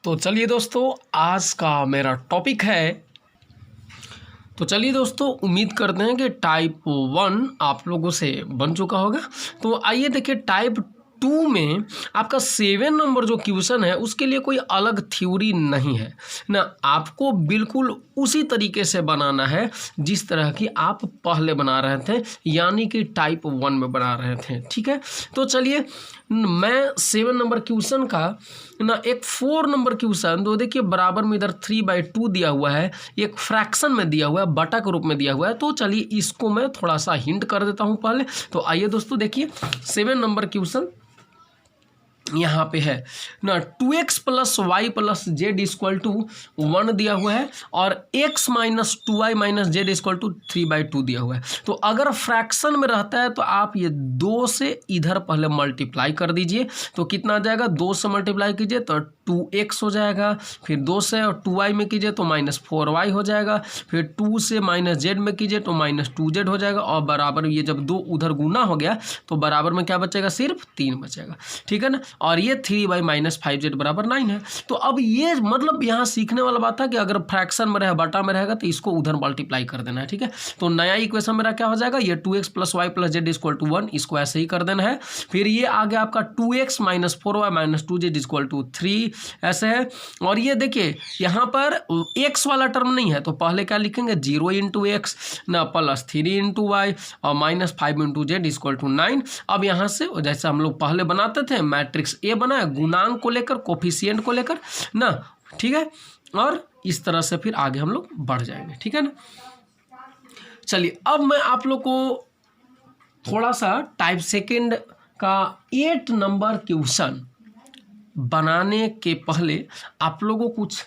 तो चलिए दोस्तों, आज का मेरा टॉपिक है। तो चलिए दोस्तों, उम्मीद करते हैं कि टाइप 1 आप लोगों से बन चुका होगा। तो आइए देखिए, टाइप 2 में आपका 7 नंबर जो क्वेश्चन है उसके लिए कोई अलग थ्योरी नहीं है ना। आपको बिल्कुल उसी तरीके से बनाना है जिस तरह की आप पहले बना रहे थे, यानी कि टाइप 1 में बना रहे थे। ठीक है, तो चलिए मैं 7 नंबर क्वेश्चन का ना एक 4 नंबर क्वेश्चन, तो देखिए बराबर में इधर 3/2 दिया हुआ है, एक फ्रैक्शन में दिया हुआ है, बटा के रूप में दिया हुआ है। तो चलिए इसको मैं थोड़ा सा हिंट कर देता हूँ पहले। तो आइए दोस्तों देखिए, 7 नंबर क्वेश्चन यहाँ पे है ना, 2x + y + z = 1 दिया हुआ है और x - 2y - z = 3/2 दिया हुआ है। तो अगर फ्रैक्शन में रहता है तो आप ये 2 से इधर पहले मल्टीप्लाई कर दीजिए। तो कितना आ जाएगा, 2 से मल्टीप्लाई कीजिए तो 2x हो जाएगा, फिर 2 से और 2y में कीजिए तो -4y हो जाएगा, फिर 2 से -z में कीजिए तो -2z हो जाएगा, और बराबर ये जब 2 उधर गुना हो गया तो बराबर में क्या बचेगा, सिर्फ 3 बचेगा। ठीक है ना, और ये 3y - 5z = 9 है। तो अब ये मतलब यहाँ सीखने वाला बात था कि अगर फ्रैक्शन में रहे, बटा में रहेगा तो इसको उधर मल्टीप्लाई कर देना है। ठीक है, तो नया इक्वेशन मेरा क्या हो जाएगा, ये 2x + y + z = 1, इसको ऐसे ही कर देना है। फिर ये आ गया आपका 2x - 4y - 2z = 3, ऐसे है। और ये देखिए यहाँ पर x वाला टर्म नहीं है तो पहले क्या लिखेंगे, 0 × x ना +3 × y और -5 × z = 9। अब यहाँ से जैसे हम लोग पहले बनाते थे, मैट्रिक्स ए बनाए गुणांक को लेकर, कोफिशिएंट को लेकर ना। ठीक है, और इस तरह से फिर आगे हम लोग बढ़ जाएंगे। ठीक है ना, चलिए अब मैं आप लोग को थोड़ा सा टाइप सेकंड का 8 नंबर क्वेश्चन बनाने के पहले आप लोगों को कुछ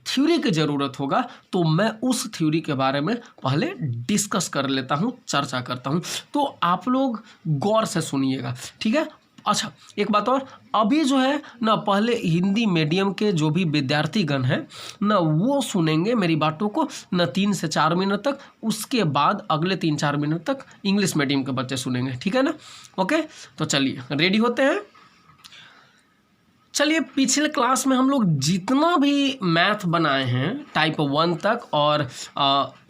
थ्योरी की ज़रूरत होगा। तो मैं उस थ्योरी के बारे में पहले डिस्कस कर लेता हूँ, चर्चा करता हूँ। तो आप लोग गौर से सुनिएगा, ठीक है। अच्छा, एक बात और, अभी जो है ना, पहले हिंदी मीडियम के जो भी विद्यार्थीगण हैं ना, वो सुनेंगे मेरी बातों को ना 3 से 4 मिनट तक। उसके बाद अगले 3-4 मिनट तक इंग्लिश मीडियम के बच्चे सुनेंगे। ठीक है ना, ओके। तो चलिए रेडी होते हैं। चलिए, पिछले क्लास में हम लोग जितना भी मैथ बनाए हैं टाइप 1 तक, और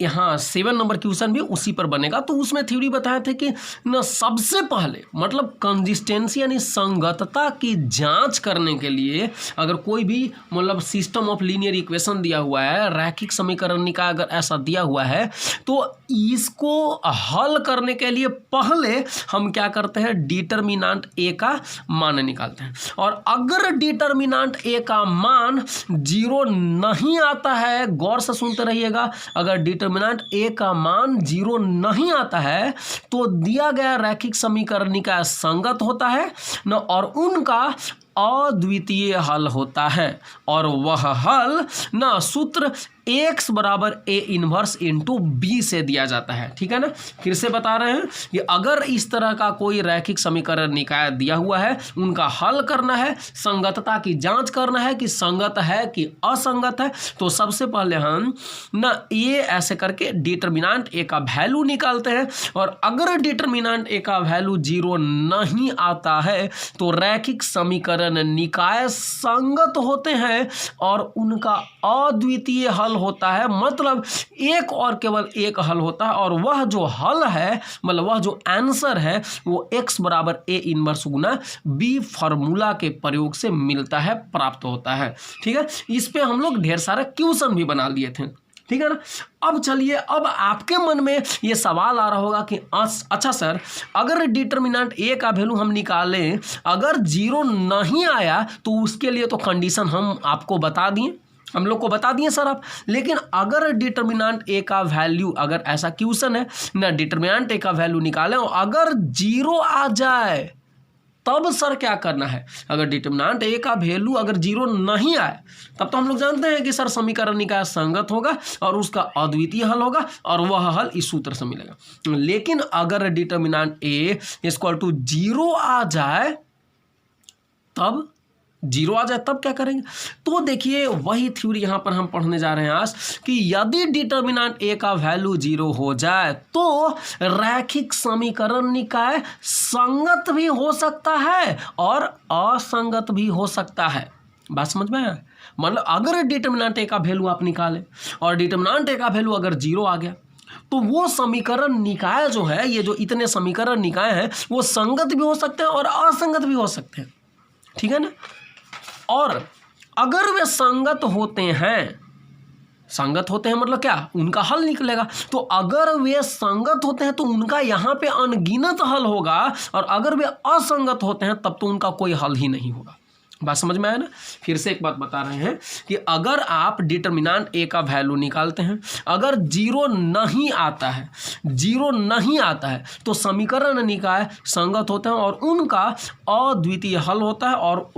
यहाँ 7 नंबर क्वेश्चन भी उसी पर बनेगा। तो उसमें थ्योरी बताए थे कि न सबसे पहले मतलब कंसिस्टेंसी यानी संगतता की जांच करने के लिए, अगर कोई भी मतलब सिस्टम ऑफ लीनियर इक्वेशन दिया हुआ है, रैखिक समीकरण का अगर ऐसा दिया हुआ है, तो इसको हल करने के लिए पहले हम क्या करते हैं, डिटर्मिनेंट ए का मान निकालते हैं। और अगर डिटर्मिनेंट ए का मान 0 नहीं आता है, गौर से सुनते रहिएगा, अगर डिटर्मिनेंट ए का मान 0 नहीं आता है तो दिया गया रैखिक समीकरण निकाय संगत होता है न, और उनका अद्वितीय हल होता है। और वह हल ना सूत्र x = A 1 × B से दिया जाता है। ठीक है ना, फिर से बता रहे हैं कि अगर इस तरह का कोई रैखिक समीकरण निकाय दिया हुआ है, उनका हल करना है, संगतता की जांच करना है कि संगत है कि असंगत है। तो सबसे पहले हम ना ये ऐसे करके डिटर्मिनेंट ए का वैल्यू निकालते हैं, और अगर डिटर्मिनेंट ए का वैल्यू 0 नहीं आता है तो रैखिक समीकरण निकाय संगत होते हैं और उनका अद्वितीय हल होता है। मतलब एक और केवल एक हल होता है, और वह जो हल है, मतलब वह जो आंसर है, वो x = A 1 × B फॉर्मूला के प्रयोग से मिलता है, प्राप्त होता है। ठीक है, इस पे हम लोग ढेर सारे क्वेश्चन भी बना लिए थे। ठीक है ना, अब चलिए, अब आपके मन में ये सवाल आ रहा होगा कि अच्छा सर, अगर डिटर्मिनेंट ए का वैल्यू हम निकालें, अगर 0 नहीं आया तो उसके लिए तो कंडीशन हम आपको बता दिए, हम लोग को बता दिए सर आप। लेकिन अगर डिटर्मिनेंट ए का वैल्यू, अगर ऐसा क्वेश्चन है ना, डिटर्मिनेंट ए का वैल्यू निकालें और अगर 0 आ जाए तब सर क्या करना है। अगर डिटर्मिनेंट ए का वैल्यू अगर 0 नहीं आए तब तो हम लोग जानते हैं कि सर समीकरण निकाय संगत होगा और उसका अद्वितीय हल होगा, और वह हल इस सूत्र से मिलेगा। लेकिन अगर डिटर्मिनेंट ए = 0 आ जाए, तब 0 आ जाए तब क्या करेंगे। तो देखिए, वही थ्योरी यहाँ पर हम पढ़ने जा रहे हैं आज, कि यदि डिटर्मिनेंट ए का वैल्यू 0 हो जाए तो रैखिक समीकरण निकाय संगत भी हो सकता है और असंगत भी हो सकता है। बात समझ में आया? मतलब अगर डिटर्मिनेंट ए का वैल्यू आप निकालें और डिटर्मिनेंट ए का वैल्यू अगर 0 आ गया तो वो समीकरण निकाय जो है, ये जो इतने समीकरण निकाय हैं वो संगत भी हो सकते हैं और असंगत भी हो सकते हैं, ठीक है ना। और अगर वे संगत होते हैं, संगत होते हैं मतलब क्या, उनका हल निकलेगा। तो अगर वे संगत होते हैं तो उनका यहाँ पे अनगिनत हल होगा, और अगर वे असंगत होते हैं तब तो उनका कोई हल ही नहीं होगा। बात समझ में आया ना। फिर से एक बात बता रहे हैं कि अगर आप डिटर्मिनेंट ए का वैल्यू निकालते हैं, अगर 0 नहीं आता है, 0 नहीं आता है तो समीकरण निकाय संगत होते हैं और उनका अद्वितीय हल होता है, और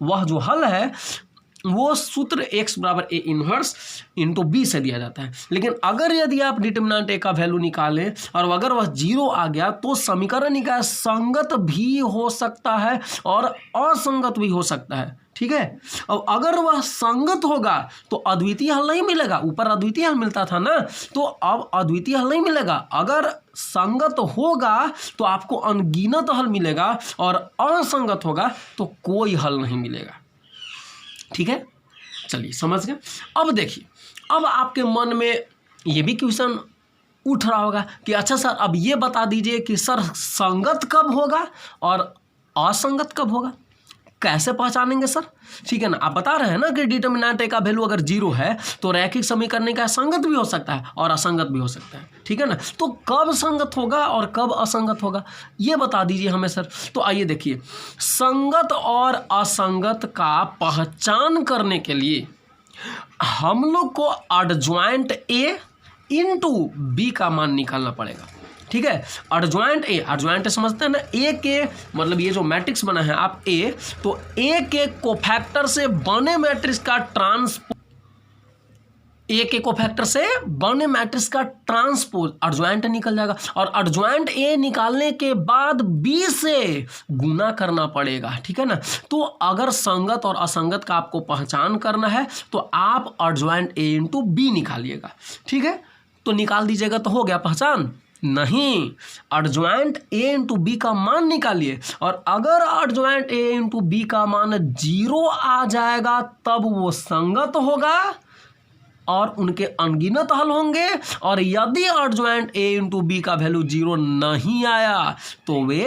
वह जो हल है वो सूत्र x बराबर a इनवर्स इंटू बी से दिया जाता है। लेकिन अगर यदि आप डिटर्मिनेंट a का वैल्यू निकालें और अगर वह 0 आ गया तो समीकरण निकाय संगत भी हो सकता है और असंगत भी हो सकता है, ठीक है। अब अगर वह संगत होगा तो अद्वितीय हल नहीं मिलेगा, ऊपर अद्वितीय हल मिलता था ना, तो अब अद्वितीय हल नहीं मिलेगा। अगर संगत होगा तो आपको अनगिनत हल मिलेगा और असंगत होगा तो कोई हल नहीं मिलेगा, ठीक है। चलिए समझ गए। अब देखिए, अब आपके मन में ये भी क्वेश्चन उठ रहा होगा कि अच्छा सर अब ये बता दीजिए कि सर संगत कब होगा और असंगत कब होगा, कैसे पहचानेंगे सर, ठीक है ना। आप बता रहे हैं ना कि डिटर्मिनेंट ए का वैल्यू अगर 0 है तो रैखिक समीकरण का संगत भी हो सकता है और असंगत भी हो सकता है, ठीक है ना। तो कब संगत होगा और कब असंगत होगा ये बता दीजिए हमें सर। तो आइए देखिए, संगत और असंगत का पहचान करने के लिए हम लोग को एडजॉइंट ए इंटू बी का मान निकालना पड़ेगा, ठीक है। एडजॉइंट समझते हैं ना, ए के मतलब ये जो मैट्रिक्स बना है आप ए, तो ए के कोफैक्टर से बने मैट्रिक्स का ट्रांसपोज एडजॉइंट निकल जाएगा, और एडजॉइंट ए निकालने के बाद बी से गुना करना पड़ेगा, ठीक है ना। तो अगर संगत और असंगत का आपको पहचान करना है तो आप एडजॉइंट ए इंटू बी निकालिएगा, ठीक है। तो निकाल दीजिएगा तो हो गया पहचान? नहीं, एडजॉइंट ए इंटू बी का मान निकालिए, और अगर एडजॉइंट ए इंटू बी का मान 0 आ जाएगा तब वो संगत होगा और उनके अनगिनत हल होंगे, और यदि एडजॉइंट ए इंटू बी का वैल्यू 0 नहीं आया तो वे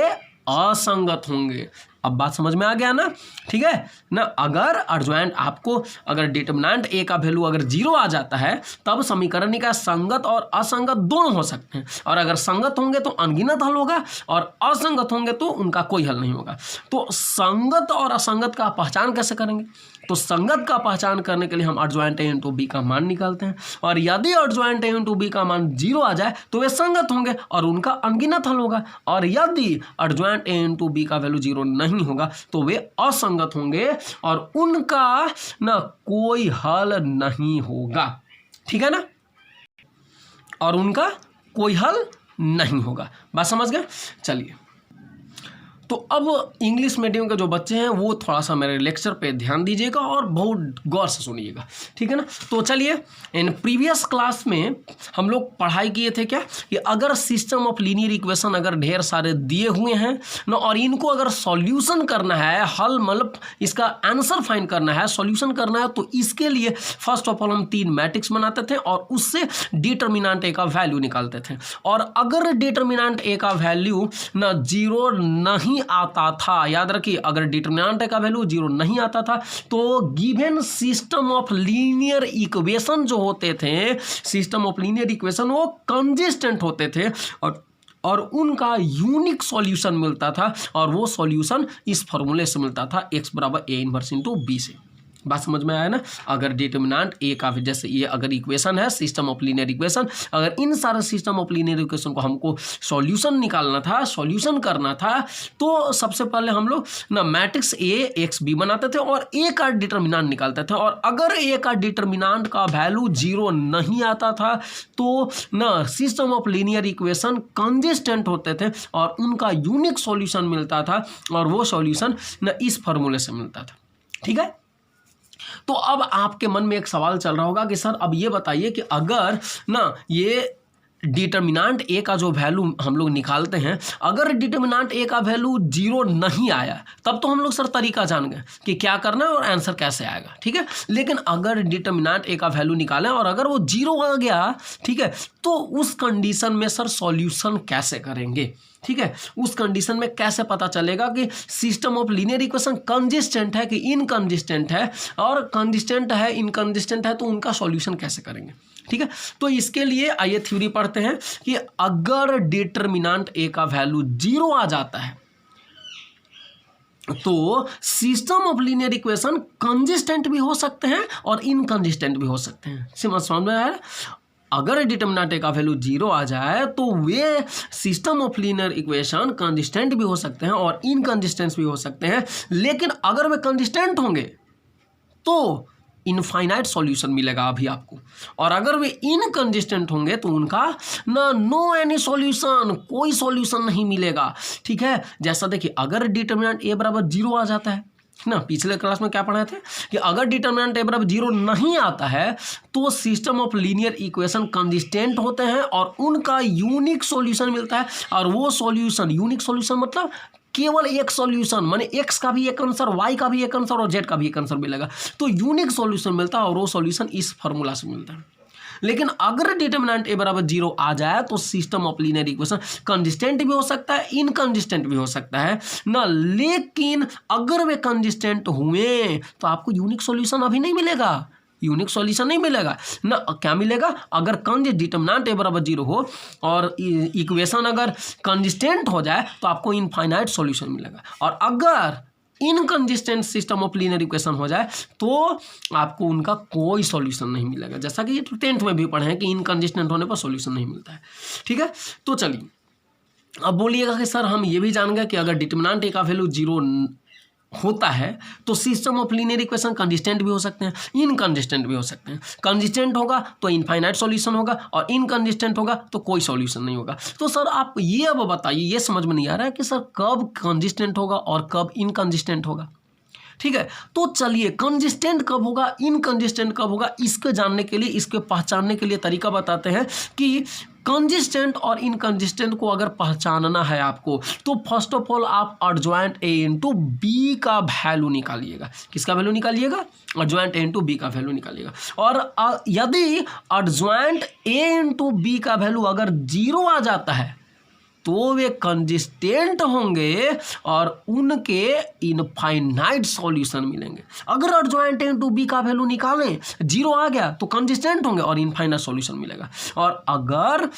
असंगत होंगे। अब बात समझ में आ गया ना, ठीक है ना। अगर एडजॉइंट आपको अगर डिटर्मिनेंट ए का वैल्यू अगर 0 आ जाता है तब समीकरण का संगत और असंगत दोनों हो सकते हैं, और अगर संगत होंगे तो अनगिनत हल होगा और असंगत होंगे तो उनका कोई हल नहीं होगा। तो संगत और असंगत का पहचान कैसे करेंगे? तो संगत का पहचान करने के लिए हम एडजॉइंट ए इंटू बी का मान निकालते हैं, और यदि एडजॉइंट ए इंटू बी का मान 0 आ जाए तो वे संगत होंगे और उनका अनगिनत हल होगा, और यदि एडजॉइंट ए इंटू बी का वैल्यू 0 नहीं होगा तो वे असंगत होंगे और उनका ना कोई हल नहीं होगा, ठीक है ना, और उनका कोई हल नहीं होगा। बात समझ गए। चलिए, तो अब इंग्लिश मीडियम के जो बच्चे हैं वो थोड़ा सा मेरे लेक्चर पे ध्यान दीजिएगा और बहुत गौर से सुनिएगा, ठीक है ना। तो चलिए, इन प्रीवियस क्लास में हम लोग पढ़ाई किए थे क्या कि अगर सिस्टम ऑफ लीनियर इक्वेशन अगर ढेर सारे दिए हुए हैं ना और इनको अगर सॉल्यूशन करना है, हल मतलब इसका आंसर फाइंड करना है, सॉल्यूशन करना है, तो इसके लिए फर्स्ट ऑफ ऑल हम 3 मैट्रिक्स बनाते थे और उससे डिटर्मिनेंट ए का वैल्यू निकालते थे। और अगर डिटर्मिनेंट ए का वैल्यू ना 0 नहीं आता था, याद रखिए, अगर डिटर्मिनेंट का वैल्यू 0 नहीं आता था तो given system of linear equation जो होते थे, सिस्टम ऑफ लीनियर इक्वेशन वो कंसिस्टेंट होते थे और उनका यूनिक सॉल्यूशन मिलता था, और वो सॉल्यूशन इस फॉर्मूले से मिलता था, x बराबर a इनवर्स इंटू बी से। बात समझ में आया ना। अगर डिटर्मिनेंट ए का जैसे ये अगर इक्वेशन है सिस्टम ऑफ लीनियर इक्वेशन, अगर इन सारे सिस्टम ऑफ लीनियर इक्वेशन को हमको सॉल्यूशन निकालना था, सॉल्यूशन करना था, तो सबसे पहले हम लोग ना मैट्रिक्स ए एक्स बी बनाते थे और ए का डिटर्मिनेंट निकालते थे। और अगर ए का डिटर्मिनेंट का वैल्यू 0 नहीं आता था तो ना system of linear equation consistent होते थे और उनका यूनिक सॉल्यूशन मिलता था, और वो सॉल्यूशन ना इस फॉर्मूले से मिलता था, ठीक है। तो अब आपके मन में एक सवाल चल रहा होगा कि सर अब ये बताइए कि अगर ना ये डिटर्मिनांट ए का जो वैल्यू हम लोग निकालते हैं, अगर डिटर्मिनांट ए का वैल्यू 0 नहीं आया तब तो हम लोग सर तरीका जान गए कि क्या करना है और आंसर कैसे आएगा, ठीक है। लेकिन अगर डिटर्मिनांट ए का वैल्यू निकालें और अगर वो 0 आ गया, ठीक है, तो उस कंडीशन में सर सॉल्यूशन कैसे करेंगे, ठीक है। उस कंडीशन में कैसे पता चलेगा कि system of linear equation consistent है कि इनकंसिस्टेंट है, और कंसिस्टेंट है इनकंसिस्टेंट है तो उनका सॉल्यूशन कैसे करेंगे, ठीक है। तो इसके लिए आइए थ्योरी पढ़ते हैं कि अगर डिटर्मिनेंट ए का वैल्यू 0 आ जाता है तो system of linear equation consistent भी हो सकते हैं और इनकंसिस्टेंट भी हो सकते हैं। समझ में आया? अगर डिटर्मिनेंट ए का वैल्यू 0 आ जाए तो वे system of linear equation consistent भी हो सकते हैं और इनकंसिस्टेंट भी हो सकते हैं, लेकिन अगर वे कंसिस्टेंट होंगे तो इनफाइनाइट सॉल्यूशन मिलेगा अभी आपको, और अगर वे इनकंसिस्टेंट होंगे तो उनका नो एनी सॉल्यूशन, कोई सॉल्यूशन नहीं मिलेगा, ठीक है। जैसा देखिए, अगर डिटर्मिनेंट ए बराबर 0 आ जाता है ना, पिछले क्लास में क्या पढ़ाए थे कि अगर डिटर्मिनेंट ए बराबर 0 नहीं आता है तो system of linear equation consistent होते हैं और उनका यूनिक सॉल्यूशन मिलता है, और वो सॉल्यूशन, यूनिक सॉल्यूशन मतलब केवल एक सॉल्यूशन, माने एक्स का भी एक आंसर, वाई का भी एक आंसर और जेड का भी एक आंसर मिलेगा, तो यूनिक सॉल्यूशन मिलता है और वो सॉल्यूशन इस फार्मूला से मिलता है। लेकिन अगर डिटर्मिनेंट ए बराबर 0 आ जाए तो system of linear equation consistent भी हो सकता है, इनकंसिस्टेंट भी हो सकता है ना, लेकिन अगर वे कंसिस्टेंट हुए तो आपको यूनिक सॉल्यूशन अभी नहीं मिलेगा, यूनिक सॉल्यूशन नहीं मिलेगा ना। क्या मिलेगा? अगर डिटर्मिनेंट ए बराबर 0 हो और इक्वेशन अगर कंसिस्टेंट हो जाए तो आपको इनफाइनाइट सॉल्यूशन मिलेगा, और अगर inconsistent system of linear equation हो जाए तो आपको उनका कोई सॉल्यूशन नहीं मिलेगा, जैसा कि ये 10th में भी पढ़े हैं कि इनकंसिस्टेंट होने पर सॉल्यूशन नहीं मिलता है, ठीक है। तो चलिए अब बोलिएगा कि सर हम ये भी जान गए कि अगर डिटर्मिनेंट ए का वैल्यू 0 होता है तो system of linear equation consistent भी हो सकते हैं, इनकंसिस्टेंट भी हो सकते हैं। कंसिस्टेंट होगा तो इनफाइनाइट सॉल्यूशन होगा और इनकंसिस्टेंट होगा तो कोई सॉल्यूशन नहीं होगा। तो सर आप ये अब बताइए, ये समझ में नहीं आ रहा है कि सर कब कंसिस्टेंट होगा और कब इनकंसिस्टेंट होगा, ठीक है। तो चलिए कंसिस्टेंट कब होगा, इनकंसिस्टेंट कब होगा, इसको जानने के लिए, इसके पहचानने के लिए तरीका बताते हैं कि कंसिस्टेंट और इनकंसिस्टेंट को अगर पहचानना है आपको तो फर्स्ट ऑफ ऑल आप एडजॉइंट ए इंटू बी का वैल्यू निकालिएगा। किसका वैल्यू निकालिएगा? एडजॉइंट ए इंटू बी का वैल्यू निकालिएगा। और यदि एडजॉइंट ए इंटू बी का वैल्यू अगर 0 आ जाता है तो वे कंसिस्टेंट होंगे और उनके इनफाइनाइट सॉल्यूशन मिलेंगे। अगर एडजॉइंट इनटू बी का वैल्यू निकालें 0 आ गया तो कंसिस्टेंट होंगे और इनफाइनाइट सॉल्यूशन मिलेगा, और अगर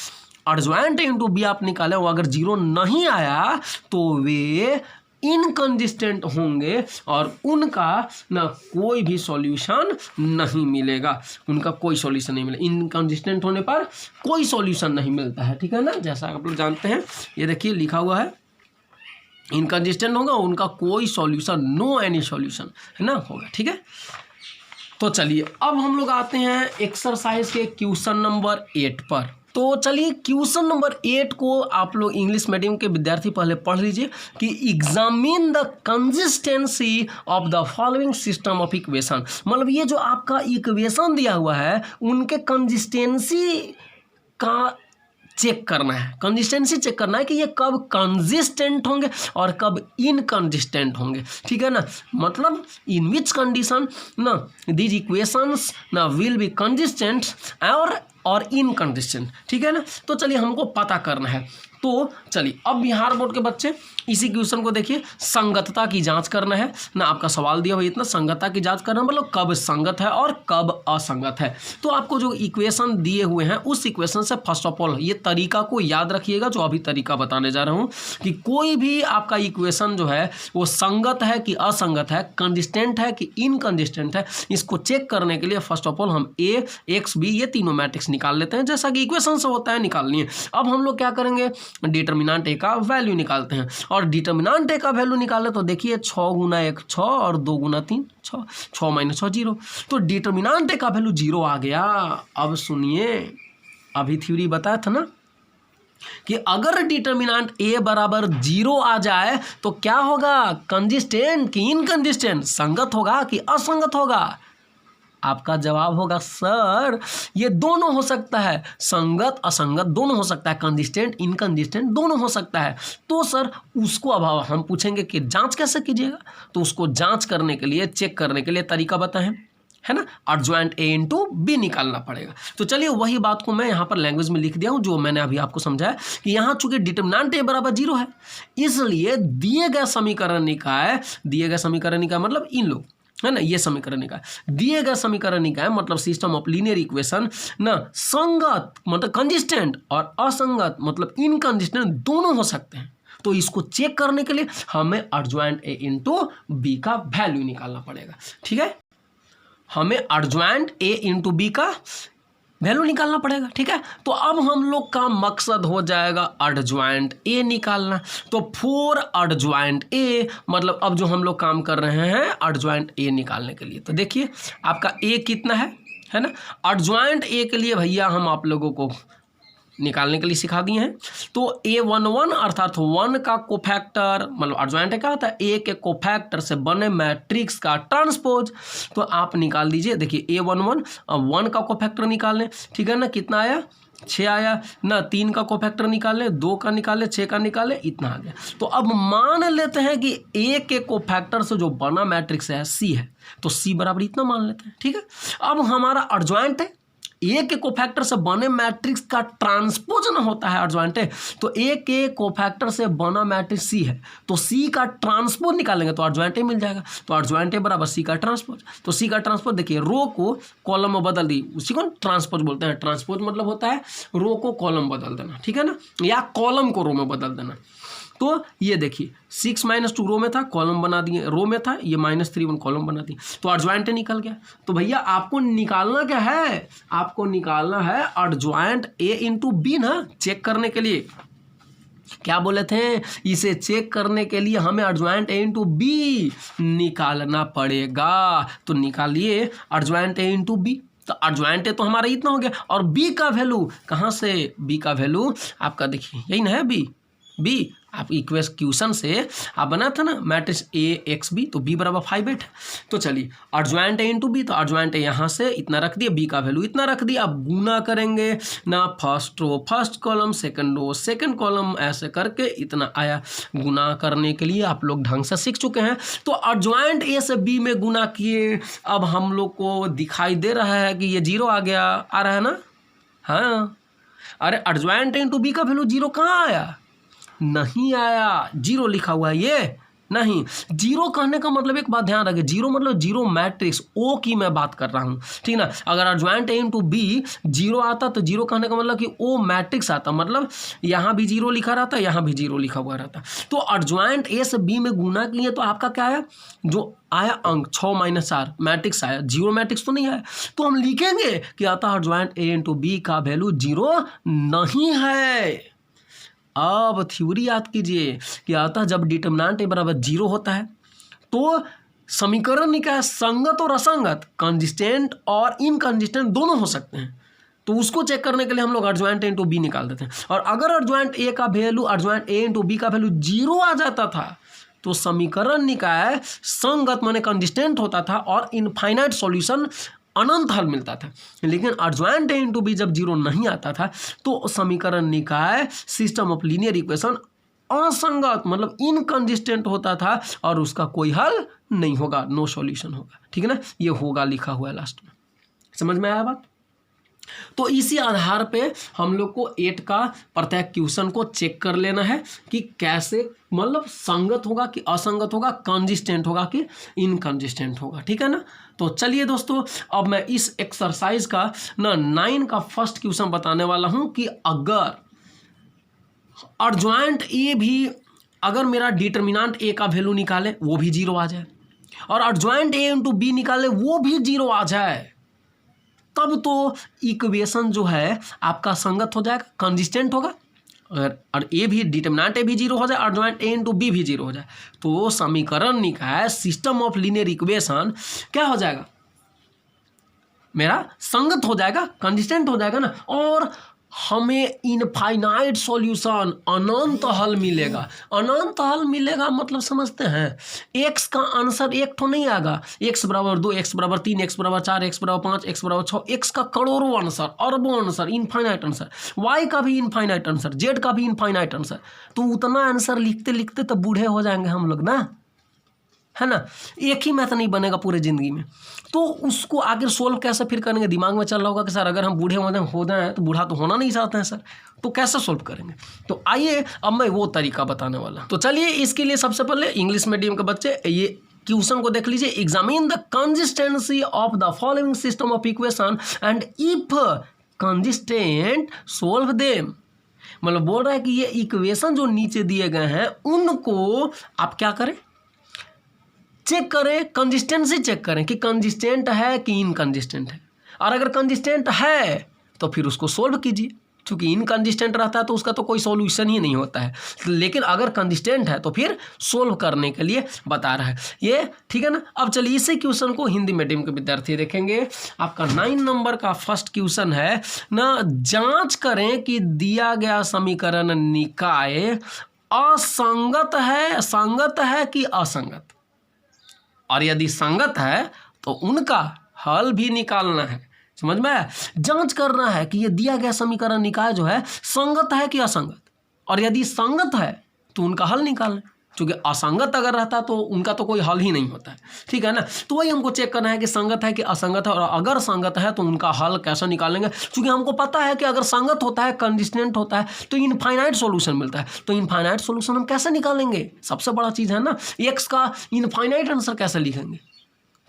एडजॉइंट इनटू बी आप निकालें वो अगर 0 नहीं आया तो वे इनकंसिस्टेंट होंगे और उनका ना कोई भी सॉल्यूशन नहीं मिलेगा, उनका कोई सॉल्यूशन नहीं मिलेगा। इनकंसिस्टेंट होने पर कोई सॉल्यूशन नहीं मिलता है, ठीक है ना, जैसा आप लोग जानते हैं। ये देखिए लिखा हुआ है, इनकंसिस्टेंट होगा उनका कोई सॉल्यूशन, नो एनी सॉल्यूशन, है ना, होगा, ठीक है। तो चलिए अब हम लोग आते हैं एक्सरसाइज के क्वेश्चन नंबर 8 पर। तो चलिए क्वेश्चन नंबर 8 को आप लोग इंग्लिश मीडियम के विद्यार्थी पहले पढ़ लीजिए कि examine the consistency of the following system of equation. मतलब ये जो आपका इक्वेशन दिया हुआ है उनके कंसिस्टेंसी का चेक करना है, कंसिस्टेंसी चेक करना है कि ये कब कंसिस्टेंट होंगे और कब इनकंसिस्टेंट होंगे, ठीक है ना। मतलब इन विच कंडीशन ना दीज इक्वेशंस ना विल बी कंसिस्टेंट और इनकंसिस्टेंट, ठीक है ना। तो चलिए हमको पता करना है। तो चलिए अब बिहार बोर्ड के बच्चे इसी क्वेश्चन को देखिए, संगतता की जांच करना है ना, आपका सवाल दिया हुआ इतना, संगतता की जांच करना मतलब कब संगत है और कब असंगत है। तो आपको जो इक्वेशन दिए हुए हैं उस इक्वेशन से फर्स्ट ऑफ ऑल ये तरीका को याद रखिएगा, जो अभी तरीका बताने जा रहा हूँ कि कोई भी आपका इक्वेशन जो है वो संगत है कि असंगत है, कंसिस्टेंट है कि इनकंसिस्टेंट है, इसको चेक करने के लिए फर्स्ट ऑफ ऑल हम ए एक्स बी ये तीनों मैट्रिक्स निकाल लेते हैं, जैसा कि इक्वेशन से होता है निकालनी है। अब हम लोग क्या करेंगे, डिटर्मिनेंट ए का वैल्यू निकालते हैं, और डिटर्मिनेंट ए का वैल्यू निकाले तो देखिए 6 गुना 1 6 और 2 गुना 3 6, 6 माइनस 6 0। तो डिटर्मिनेंट ए का वैल्यू 0 आ गया। अब सुनिए, अभी थ्योरी बताया था ना कि अगर डिटर्मिनेंट ए बराबर 0 आ जाए तो क्या होगा, कंसिस्टेंट कि इनकंसिस्टेंट, संगत होगा कि असंगत होगा, आपका जवाब होगा सर ये दोनों हो सकता है, संगत असंगत दोनों हो सकता है, कंसिस्टेंट इनकंसिस्टेंट दोनों हो सकता है। तो सर उसको अब हम पूछेंगे कि जांच कैसे कीजिएगा, तो उसको जांच करने के लिए, चेक करने के लिए तरीका बताएं, है ना, एडजॉइंट ए इंटू बी निकालना पड़ेगा। तो चलिए वही बात को मैं यहाँ पर लैंग्वेज में लिख दिया हूँ जो मैंने अभी आपको समझाया कि यहाँ चूंकि डिटरमिनेंट ए बराबर 0 है, इसलिए दिए गए समीकरण निकाय मतलब इन लोग, है ना, ये समीकरण निकाय, दिए गए समीकरण निकाय मतलब सिस्टम ऑफ लीनियर इक्वेशन ना, संगत मतलब कंसिस्टेंट और असंगत मतलब इनकंसिस्टेंट दोनों हो सकते हैं। तो इसको चेक करने के लिए हमें एडजॉइंट ए इंटू बी का वैल्यू निकालना पड़ेगा। ठीक है, हमें एडजॉइंट ए इंटू बी का वैल्यू निकालना पड़ेगा। ठीक है, तो अब हम लोग का मकसद हो जाएगा एडजॉइंट ए निकालना। तो फॉर एडजॉइंट ए मतलब अब जो हम लोग काम कर रहे हैं एडजॉइंट ए निकालने के लिए, तो देखिए आपका ए कितना है ना, एडजॉइंट ए के लिए भैया हम आप लोगों को निकालने के लिए सिखा दिए हैं। तो A11 अर्थात 1 का कोफैक्टर मतलब एडजॉइंट क्या होता है, ए के कोफैक्टर से बने मैट्रिक्स का ट्रांसपोज। तो आप निकाल दीजिए, देखिए A11 अब 1 का कोफैक्टर निकाल लें, ठीक है ना, कितना आया 6 आया ना, 3 का कोफैक्टर निकाल लें, 2 का निकाल लें, 6 का निकाल लें, इतना आ गया। तो अब मान लेते हैं कि ए के कोफैक्टर से जो बना मैट्रिक्स है सी है, तो सी बराबर इतना मान लेते हैं। ठीक है, अब हमारा एडजॉइंट है, ए के कोफैक्टर से बने मैट्रिक्स का ट्रांसपोजन होता है एडजॉइंट है, तो ए के कोफैक्टर से बना मैट्रिक्स सी है, तो सी का ट्रांसपोज निकालेंगे तो एडजॉइंट ए मिल जाएगा। तो एडजॉइंट ए बराबर सी का ट्रांसपोज, तो सी का ट्रांसपोज देखिए रो को कॉलम में बदल दी, उसी को ट्रांसपोज बोलते हैं। ट्रांसपोज मतलब होता है रो को कॉलम बदल देना, ठीक है ना, या कॉलम को रो में बदल देना। तो ये देखिए 6 - 2 रो में था, कॉलम बना दिए, रो में था ये -3 कॉलम बना दिए, तो एडजॉइंट निकल गया। तो भैया आपको निकालना क्या है, आपको निकालना है एडजॉइंट ए इंटू बी ना, चेक करने के लिए। क्या बोले थे, इसे चेक करने के लिए हमें एडजॉइंट ए इंटू बी निकालना पड़ेगा। तो निकालिए एडजॉइंट ए इंटू बी, तो एडजॉइंट ए तो हमारा इतना हो गया, और बी का वैल्यू कहाँ से, बी का वैल्यू आपका देखिए यही ना है, बी आप इक्वेशन से आप बना था ना मैट्रिक्स ए एक्स बी, तो बी बराबर 5 8 है। तो चलिए एडजॉइंट ए इंटू बी, तो एडजॉइंट ए यहाँ से इतना रख दिया, बी का वैल्यू इतना रख दिया। अब गुना करेंगे ना, first row first column, second row second column, ऐसे करके इतना आया। गुना करने के लिए आप लोग ढंग से सीख चुके हैं। तो एडजॉइंट ए से बी में गुना किए, अब हम लोग को दिखाई दे रहा है कि ये 0 आ गया, आ रहा है ना, हाँ। अरे एडजॉइंट ए इंटू बी का वैल्यू 0 कहाँ आया, नहीं आया, 0 लिखा हुआ है, ये नहीं। 0 कहने का मतलब एक बात ध्यान रखिए, 0 मतलब 0 मैट्रिक्स, ओ की मैं बात कर रहा हूँ, ठीक ना। अगर एडजॉइंट ए इंटू बी 0 आता तो 0 कहने का मतलब कि ओ मैट्रिक्स आता, मतलब यहाँ भी 0 लिखा रहता, यहाँ भी 0 लिखा हुआ रहता। तो एडजॉइंट ए से बी में गुना किए तो आपका क्या आया, जो आया अंक 6 - 4 मैट्रिक्स आया, 0 मैट्रिक्स तो नहीं आया। तो हम लिखेंगे कि आता एडजॉइंट ए इंटू बी का वैल्यू 0 नहीं है। अब थ्योरी याद कीजिए कि आता जब डिटरमिनेंट ए बराबर 0 होता है तो समीकरण निकाय संगत और असंगत, कंसिस्टेंट और इनकंसिस्टेंट दोनों हो सकते हैं। तो उसको चेक करने के लिए हम लोग एडजॉइंट ए इंटू बी निकाल देते हैं। और अगर एडजॉइंट ए का value, adjoint A into B का वैल्यू 0 आ जाता था तो समीकरण निकाय संगत माने कंसिस्टेंट होता था और इनफाइनाइट सॉल्यूशन अनंत हल मिलता था। लेकिन एडजॉइंट ए इंटू बी जब 0 नहीं आता था तो समीकरण निकाय सिस्टम ऑफ लीनियर इक्वेशन असंगत मतलब इनकंसिस्टेंट होता था और उसका कोई हल नहीं होगा, नो सॉल्यूशन होगा, ठीक है ना। ये होगा लिखा हुआ है लास्ट में, समझ में आया बात। तो इसी आधार पे हम लोग को 8 का प्रत्येक क्वेश्चन को चेक कर लेना है कि कैसे मतलब संगत होगा कि असंगत होगा, कंसिस्टेंट होगा कि इनकंसिस्टेंट होगा, ठीक है ना। तो चलिए दोस्तों, अब मैं इस एक्सरसाइज का ना 9 का फर्स्ट क्वेश्चन बताने वाला हूं कि अगर एडजॉइंट ए भी, अगर मेरा डिटरमिनेंट ए का वैल्यू निकाले वो भी 0 आ जाए और एडजॉइंट ए इंटू बी निकाले वो भी 0 आ जाए, तब तो इक्वेशन जो है आपका संगत हो जाएगा, कंसिस्टेंट होगा। और ए भी, डिटरमिनेंट ए भी 0 हो जाए, एडजॉइंट ए इंटू बी भी 0 हो जाए, तो समीकरण निकाय सिस्टम ऑफ लीनियर इक्वेशन क्या हो जाएगा, मेरा संगत हो जाएगा, कंसिस्टेंट हो जाएगा ना। और हमें इनफाइनाइट सॉल्यूशन अनंत हल मिलेगा। अनंत हल मिलेगा मतलब समझते हैं, एक्स का आंसर एक तो नहीं आएगा, एक्स बराबर 2, एक्स बराबर 3, एक्स बराबर 4, एक्स बराबर 5, एक्स बराबर 6, एक्स का करोड़ों आंसर, अरबों आंसर, इनफाइनाइट आंसर, वाई का भी इनफाइनाइट आंसर, जेड का भी इनफाइनाइट आंसर। तो उतना आंसर लिखते लिखते तो बूढ़े हो जाएंगे हम लोग ना, है ना। एक ही मैथ नहीं बनेगा पूरे ज़िंदगी में। तो उसको आगे सोल्व कैसे फिर करेंगे, दिमाग में चल रहा होगा कि सर अगर हम बूढ़े हो जाएं तो बूढ़ा तो होना नहीं चाहते हैं सर, तो कैसे सोल्व करेंगे। तो आइए अब मैं वो तरीका बताने वाला। तो चलिए इसके लिए सबसे पहले इंग्लिश मीडियम के बच्चे ये क्वेश्चन को देख लीजिए। Examine the consistency of the following system of equation and if consistent solve them. मतलब बोल रहा है कि ये इक्वेशन जो नीचे दिए गए हैं उनको आप क्या करें, चेक करें, कंसिस्टेंसी चेक करें कि कंसिस्टेंट है कि इनकंसिस्टेंट है। और अगर कंसिस्टेंट है तो फिर उसको सोल्व कीजिए, क्योंकि इनकंसिस्टेंट रहता है तो उसका तो कोई सॉल्यूशन ही नहीं होता है। लेकिन अगर कंसिस्टेंट है तो फिर सोल्व करने के लिए बता रहा है ये, ठीक है ना। अब चलिए इसी क्वेश्चन को हिंदी मीडियम के विद्यार्थी देखेंगे। आपका 9 नंबर का फर्स्ट क्वेश्चन है ना, जांच करें कि दिया गया समीकरण निकाय असंगत है, संगत है कि असंगत, और यदि संगत है तो उनका हल भी निकालना है। समझ में आया? जांच करना है कि ये दिया गया समीकरण निकाय जो है संगत है कि असंगत, और यदि संगत है तो उनका हल निकालना है, क्योंकि असंगत अगर रहता तो उनका तो कोई हल ही नहीं होता है, ठीक है ना। तो वही हमको चेक करना है कि संगत है कि असंगत है, और अगर संगत है तो उनका हल कैसे निकालेंगे, क्योंकि हमको पता है कि अगर संगत होता है, कंसिस्टेंट होता है तो इनफाइनाइट सॉल्यूशन मिलता है। तो इनफाइनाइट सॉल्यूशन हम कैसे निकालेंगे, सबसे बड़ा चीज़ है ना, एक्स का इनफाइनाइट आंसर कैसे लिखेंगे,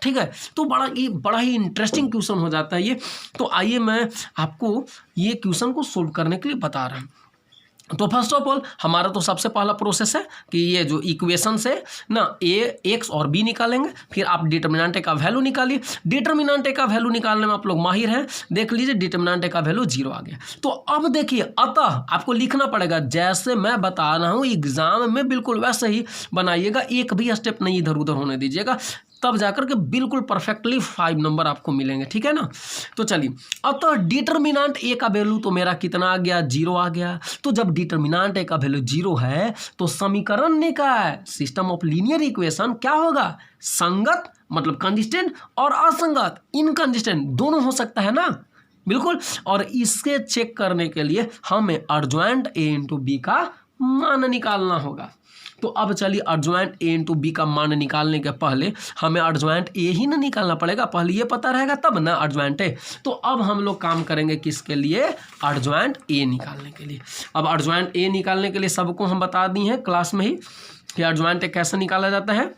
ठीक है। तो बड़ा ही इंटरेस्टिंग क्वेश्चन हो जाता है ये। तो आइए मैं आपको ये क्वेश्चन को सोल्व करने के लिए बता रहा हूँ। तो फर्स्ट ऑफ ऑल हमारा तो सबसे पहला प्रोसेस है कि ये जो इक्वेशन से ना ए एक्स और बी निकालेंगे, फिर आप डिटर्मिनेंट का वैल्यू निकालिए। डिटर्मिनेंट का वैल्यू निकालने में आप लोग माहिर हैं, देख लीजिए डिटर्मिनेंट का वैल्यू 0 आ गया। तो अब देखिए, अतः आपको लिखना पड़ेगा जैसे मैं बता रहा हूँ एग्जाम में, बिल्कुल वैसे ही बनाइएगा, एक भी स्टेप नहीं इधर उधर होने दीजिएगा, तब जाकर के बिल्कुल परफेक्टली 5 नंबर आपको मिलेंगे, ठीक है ना। तो चलिए, अतः डिटर्मिनेंट ए का वैल्यू तो मेरा कितना आ गया, 0 आ गया। तो जब डिटर्मिनेंट ए का वैल्यू 0 है तो समीकरण निकाय, सिस्टम ऑफ लीनियर इक्वेशन क्या होगा, संगत मतलब कंसिस्टेंट, और असंगत इनकंसिस्टेंट, दोनों हो सकता है ना, बिल्कुल। और इसके चेक करने के लिए हमें अर्जॉइंट ए इंटू बी का मान निकालना होगा। तो अब चलिए, अर्जॉइंट ए इंटू बी का मान निकालने के पहले हमें अर्जॉइंट ए ही ना निकालना पड़ेगा, पहले ये पता रहेगा तब ना अर्जॉइंट ए। तो अब हम लोग काम करेंगे किसके लिए, अर्जॉइंट ए निकालने के लिए। अब अर्जॉइंट ए निकालने के लिए सबको हम बता दिए हैं क्लास में ही कि अर्जॉइंट ए कैसे निकाला जाता है,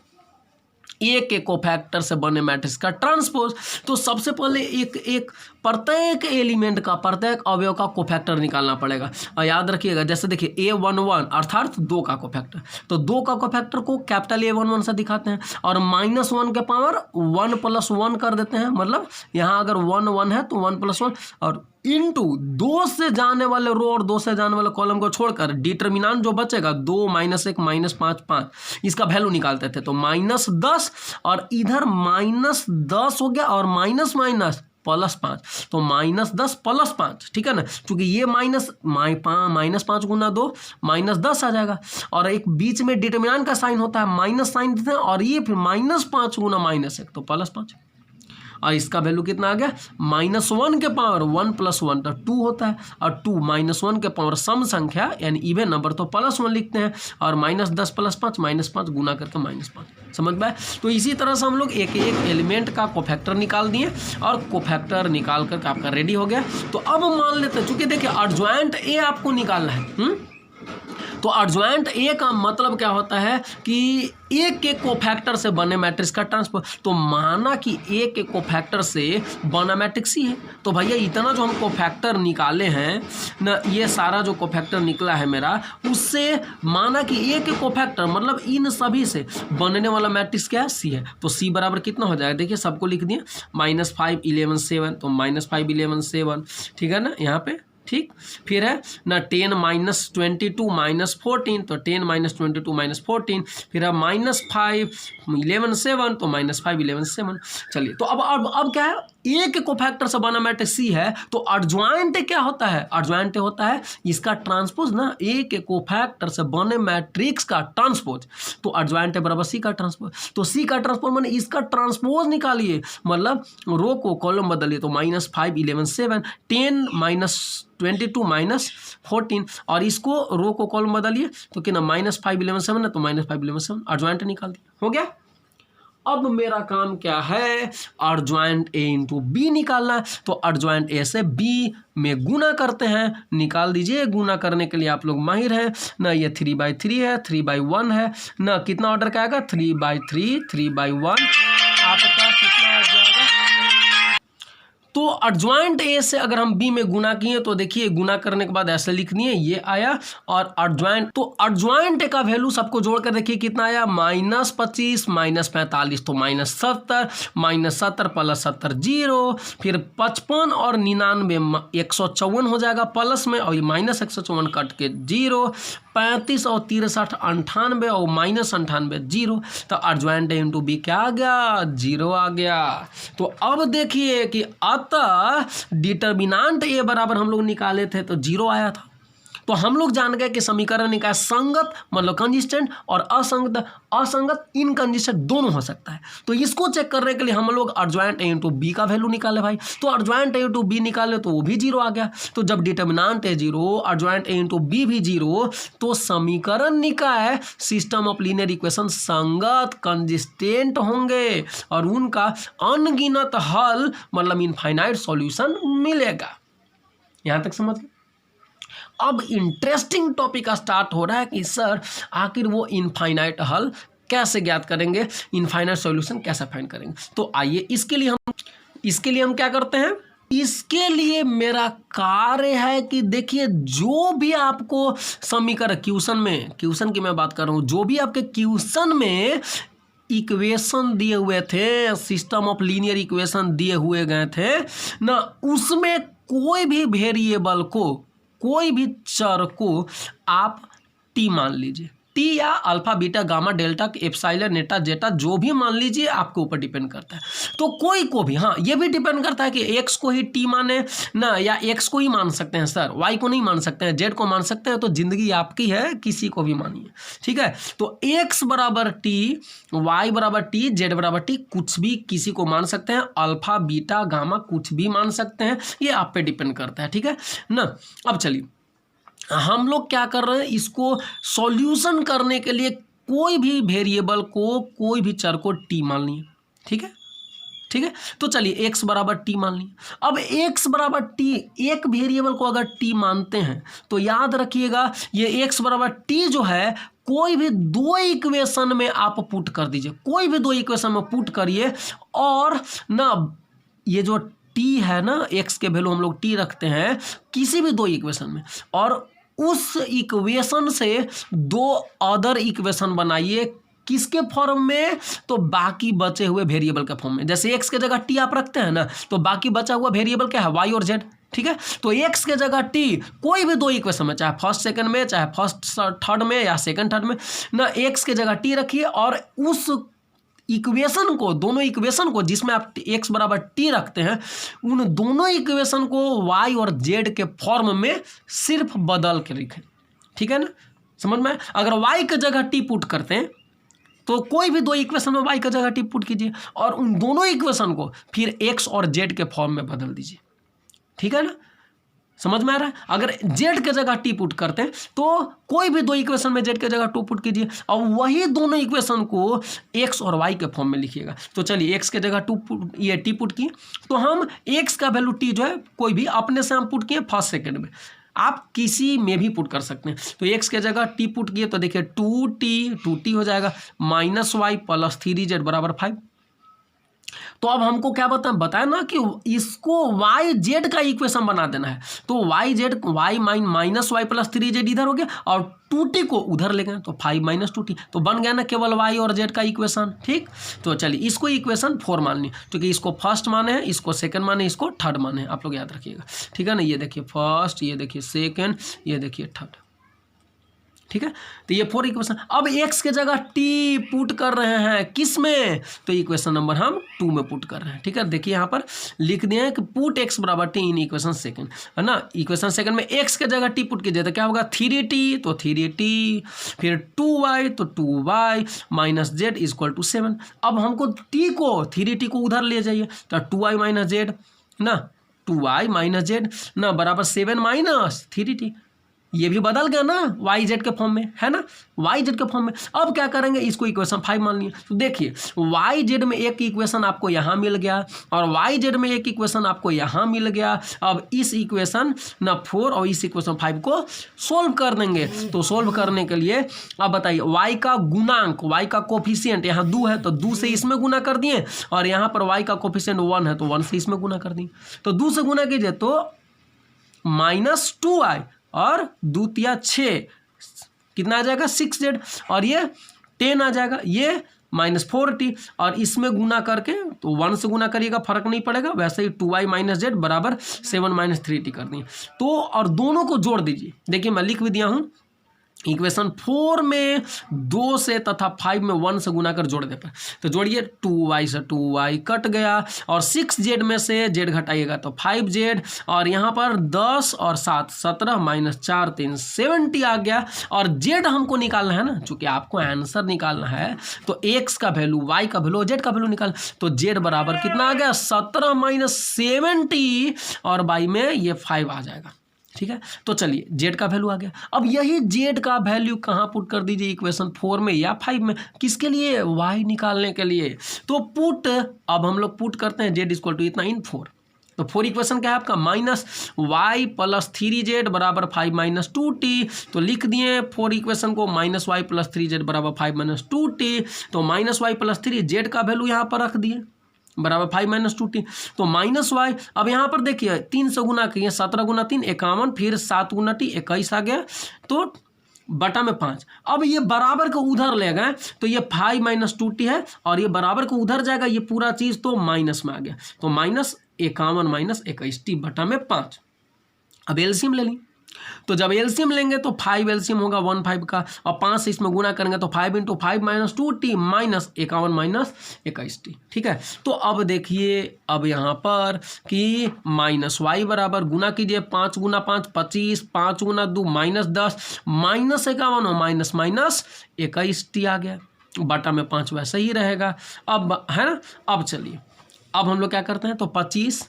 ए के कोफैक्टर से बने मैट्रिक्स का ट्रांसपोज। तो सबसे पहले एक प्रत्येक एलिमेंट का, प्रत्येक अवयव का कोफैक्टर निकालना पड़ेगा। और याद रखिएगा, जैसे देखिए A11 अर्थात 2 का कोफैक्टर, तो 2 का कोफैक्टर को कैपिटल A11 से दिखाते हैं, और -1 के पावर 1 + 1 कर देते हैं। मतलब यहाँ अगर 1 1 है तो 1 + 1, और इंटू 2 से जाने वाले रो और 2 से जाने वाले कॉलम को छोड़कर डिटर्मिनेंट जो बचेगा 2 -1 -5 5, इसका वैल्यू निकालते थे। तो -10 और इधर -10 हो गया, और माइनस +5, तो -10 + 5, ठीक है ना, क्योंकि ये -5 गुना 2 -10 आ जाएगा। और एक बीच में डिटर्मिनेंट का साइन होता है, माइनस साइन देते हैं, और ये फिर -5 गुना -1 तो +5, और इसका वैल्यू कितना आ गया, -1 के पावर 1 + 1 तो 2 होता है, और 2 -1 के पावर सम संख्या यानी इवन नंबर तो +1 लिखते हैं, और -10 + 5 -5 गुना करके -5, समझ में। तो इसी तरह से हम लोग एक एलिमेंट का कोफैक्टर निकाल दिए, और कोफैक्टर निकाल करके आपका रेडी हो गया। तो अब मान लेते हैं, चूंकि देखिए अर्जॉइंट ए आपको निकालना है, तो अर्जॉइंट ए का मतलब क्या होता है कि ए के कोफैक्टर से बने मैट्रिक्स का ट्रांसपोज। तो माना कि ए के कोफैक्टर से बना मैट्रिक्स ही है, तो भैया इतना जो हम कोफैक्टर निकाले हैं ना, ये सारा जो कोफैक्टर निकला है मेरा, उससे माना कि ए के कोफैक्टर मतलब इन सभी से बनने वाला मैट्रिक्स क्या है, सी है। तो सी बराबर कितना हो जाएगा, देखिए सबको लिख दिए, -5 11 7, तो -5 11 7, ठीक है ना यहाँ पे, ठीक। फिर है ना 10 -22 -14, तो 10 -22 -14, फिर है -5 11 7, तो -5 11 7। चलिए, तो अब क्या है, ए के कोफैक्टर से बना मैट्रिक्स सी है तो एडजॉइंट क्या होता है, एडजॉइंट होता है इसका ट्रांसपोज ना, ए के कोफैक्टर से बने मैट्रिक्स का ट्रांसपोज, तो एडजॉइंट बराबर सी का ट्रांसपोज, तो सी का ट्रांसपोज माने इसका ट्रांसपोज निकालिए, मतलब रो को कॉलम बदलिए, तो -5 11 7 10 -22 -14 और इसको रो को कॉलम बदलिए तो कितना -5 11 7 है, तो -5 11 7 एडजॉइंट निकाल दिया, हो गया। अब मेरा काम क्या है, एडजॉइंट ए इंटू बी निकालना है, तो एडजॉइंट ए से बी में गुना करते हैं, निकाल दीजिए। गुना करने के लिए आप लोग माहिर हैं ना, ये 3/3 है, 3/1 है ना, कितना ऑर्डर का आएगा 3/3 3/1 आपका कितना आ जाएगा। तो एडजॉइंट ए से अगर हम बी में गुना किए तो देखिए गुना करने के बाद ऐसे लिखनी है, ये आया, और एडजॉइंट, तो एडजॉइंट ए का वैल्यू सबको जोड़कर देखिए कितना आया, -25 -45 तो -70 -70 + 70 0, फिर 55 और 99 154 हो जाएगा प्लस में, और ये -154 कट के 0, 35 और 63 98 और -98 0, तो एडजॉइंट ए इंटू बी क्या आ गया, 0 आ गया। तो अब देखिए कि अतः डिटर्मिनेंट ए बराबर हम लोग निकाले थे तो 0 आया था, तो हम लोग जान गए कि समीकरण निकाय संगत मतलब कंसिस्टेंट और असंगत इनकंसिस्टेंट दोनों हो सकता है। तो इसको चेक करने के लिए हम लोग एडजॉइंट ए इंटू बी का वैल्यू निकाले भाई, तो एडजॉइंट ए इंटू बी निकाले तो वो भी 0 आ गया। तो जब determinant A 0 adjoint A into B भी 0 तो समीकरण निकाय सिस्टम ऑफ लीनियर इक्वेशन संगत कंसिस्टेंट होंगे और उनका अनगिनत हल मतलब इनफाइनाइट सॉल्यूशन मिलेगा। यहां तक समझ गए। अब इंटरेस्टिंग टॉपिक स्टार्ट हो रहा है कि सर आखिर वो इनफाइनाइट हल कैसे ज्ञात करेंगे, इनफाइनाइट सॉल्यूशन कैसे फाइंड करेंगे। तो आइए इसके लिए हम क्या करते हैं, इसके लिए मेरा कार्य है कि देखिए जो भी आपको समीकरण क्वेश्चन की मैं बात कर रहा हूँ, जो भी आपके क्वेश्चन में इक्वेशन दिए हुए थे, सिस्टम ऑफ लीनियर इक्वेशन दिए हुए गए थे ना, उसमें कोई भी वेरिएबल को, कोई भी चर को आप टी मान लीजिए, टी या alpha beta gamma delta epsilon एटा जेटा जो भी मान लीजिए, आपके ऊपर डिपेंड करता है। तो कोई को भी, हाँ ये भी डिपेंड करता है कि एक्स को ही टी माने ना, या एक्स को ही मान सकते हैं सर, वाई को नहीं मान सकते हैं, जेड को मान सकते हैं, तो जिंदगी आपकी है, किसी को भी मानिए, ठीक है। तो एक्स बराबर टी, वाई बराबर टी, जेड बराबर टी, कुछ भी किसी को मान सकते हैं, अल्फा बीटा गामा कुछ भी मान सकते हैं, ये आप पे डिपेंड करता है, ठीक है ना। अब चलिए हम लोग क्या कर रहे हैं, इसको सॉल्यूशन करने के लिए कोई भी वेरिएबल को, कोई भी चर को टी मान लिए, ठीक है, ठीक है। तो चलिए x बराबर टी मान लिए। अब x बराबर टी, एक वेरिएबल को अगर टी मानते हैं तो याद रखिएगा ये x बराबर टी जो है, कोई भी दो इक्वेशन में आप पुट कर दीजिए, कोई भी दो इक्वेशन में पुट करिए, और ना ये जो टी है ना, x के वैल्यू हम लोग टी रखते हैं किसी भी दो इक्वेशन में, और उस इक्वेशन से दो अदर इक्वेशन बनाइए, किसके फॉर्म में, तो बाकी बचे हुए वेरिएबल के फॉर्म में। जैसे x के जगह टी आप रखते हैं ना, तो बाकी बचा हुआ वेरिएबल क्या है, y और z, ठीक है। तो x के जगह टी कोई भी दो इक्वेशन में, चाहे फर्स्ट सेकंड में, चाहे फर्स्ट थर्ड में या सेकंड थर्ड में ना, x के जगह टी रखिए, और उस इक्वेशन को, दोनों इक्वेशन को जिसमें आप x बराबर टी रखते हैं, उन दोनों इक्वेशन को y और z के फॉर्म में सिर्फ बदल के लिखें, ठीक है ना, समझ में। अगर y के जगह टी पुट करते हैं तो कोई भी दो इक्वेशन में y की जगह टी पुट कीजिए, और उन दोनों इक्वेशन को फिर x और z के फॉर्म में बदल दीजिए, ठीक है ना, समझ में आ रहा है। अगर z के जगह टी पुट करते हैं तो कोई भी दो इक्वेशन में z के जगह टू पुट कीजिए, और वही दोनों इक्वेशन को x और y के फॉर्म में लिखिएगा। तो चलिए x के जगह ये टी पुट किए, तो हम x का वैल्यू टी जो है कोई भी अपने से हम पुट किए फर्स्ट सेकेंड में, आप किसी में भी पुट कर सकते हैं। तो x के जगह टी पुट किए तो देखिए 2t हो जाएगा, -y + 3z बराबर 5। तो अब हमको क्या बताया ना कि इसको y z का इक्वेशन बना देना है, तो y -y + 3z इधर हो गया, और 2t को उधर ले गए तो 5 - 2t, तो बन गया ना केवल y और z का इक्वेशन, ठीक। तो चलिए इसको इक्वेशन 4 मान ली, क्योंकि इसको फर्स्ट माने हैं, इसको सेकंड माने, इसको थर्ड माने हैं, आप लोग याद रखिएगा, ठीक है ना। ये देखिए फर्स्ट, ये देखिए सेकंड, ये देखिए थर्ड, ठीक है। तो ये 4 इक्वेशन। अब x के जगह t पुट कर रहे हैं किस में, तो इक्वेशन नंबर हम 2 में पुट कर रहे हैं, ठीक है। देखिए यहाँ पर लिख दिए हैं कि पुट x बराबर t इन इक्वेशन सेकंड, है ना। इक्वेशन सेकंड में x के जगह t पुट कीजिए तो क्या होगा 3t, तो 3t, फिर 2y, तो 2y minus z equal to 7। अब हमको t को 3t को उधर ले जाइए तो 2y माइनस z ना, 2y माइनस z ना बराबर 7 माइनस 3t। ये भी बदल गया ना वाई जेड के फॉर्म में, है ना, वाई जेड के फॉर्म में। अब क्या करेंगे, इसको इक्वेशन 5 मान लिए। तो देखिए वाई जेड में एक इक्वेशन आपको यहाँ मिल गया और वाई जेड में एक इक्वेशन आपको यहाँ मिल गया। अब इस इक्वेशन ना 4 और इस इक्वेशन 5 को सोल्व कर देंगे। तो सोल्व करने के लिए अब बताइए वाई का गुणांक, वाई का कोफिशिएंट यहाँ 2 है तो 2 से इसमें गुना कर दिए, और यहाँ पर वाई का कोफिशिएंट 1 है तो 1 से इसमें गुना कर दिए। तो 2 से गुना कीजिए तो -2y और 2 तिया 6 कितना आ जाएगा 6z, और ये 10 आ जाएगा, ये -4t, और इसमें गुना करके तो 1 से गुना करिएगा फर्क नहीं पड़ेगा। वैसे ही 2y माइनस जेड बराबर 7 माइनस 3t कर दिए। तो और दोनों को जोड़ दीजिए। देखिए मैं लिख भी दिया हूँ, इक्वेशन 4 में 2 से तथा 5 में 1 से गुना कर जोड़ दे पर, तो जोड़िए 2y से 2y कट गया, और 6z में से z घटाइएगा तो 5z, और यहाँ पर 10 और 7 17 माइनस 4 3 70 आ गया। और z हमको निकालना है ना, चूंकि आपको आंसर निकालना है तो x का वैल्यू, y का वैल्यू, z का वैल्यू निकाल। तो z बराबर कितना आ गया 17 माइनस 70, और y में ये 5 आ जाएगा, ठीक है। तो चलिए जेड का वैल्यू आ गया। अब यही जेड का वैल्यू कहाँ पुट कर दीजिए, इक्वेशन 4 में या 5 में, किसके लिए, वाई निकालने के लिए। तो पुट, अब हम लोग पुट करते हैं जेड इक्वल टू इतना इन 4। तो 4 इक्वेशन क्या है आपका, -y प्लस 3z बराबर 5 माइनस 2t। तो लिख दिए 4 इक्वेशन को, -y प्लस 3z बराबर 5 माइनस 2t। तो -y प्लस 3 जेड का वैल्यू यहाँ पर रख दिए बराबर 5 माइनस 2t। तो -y, अब यहाँ पर देखिए 3 से गुना किए, 17 गुना 3 51, फिर 7 गुना t 21 आ गया, तो बटा में 5। अब ये बराबर को उधर ले गए तो ये 5 माइनस 2t है, और ये बराबर को उधर जाएगा ये पूरा चीज़, तो माइनस में आ गया। तो -51 माइनस 21t बटा में 5। अब एलसीएम ले ली, तो जब एलसीएम लेंगे तो 5 एलसीएम होगा 15 का, और 5 से इसमें गुना करेंगे तो 5 × 5 minus 2t minus 51 minus 21t, ठीक है। तो अब देखिए, अब यहाँ पर कि -y बराबर गुना कीजिए 5 गुना 5 25, 5 गुना 2 -10, माइनस 51 और माइनस माइनस 21t आ गया, बटा में 5 वैसे ही रहेगा। अब है ना, अब चलिए अब हम लोग क्या करते हैं, तो 25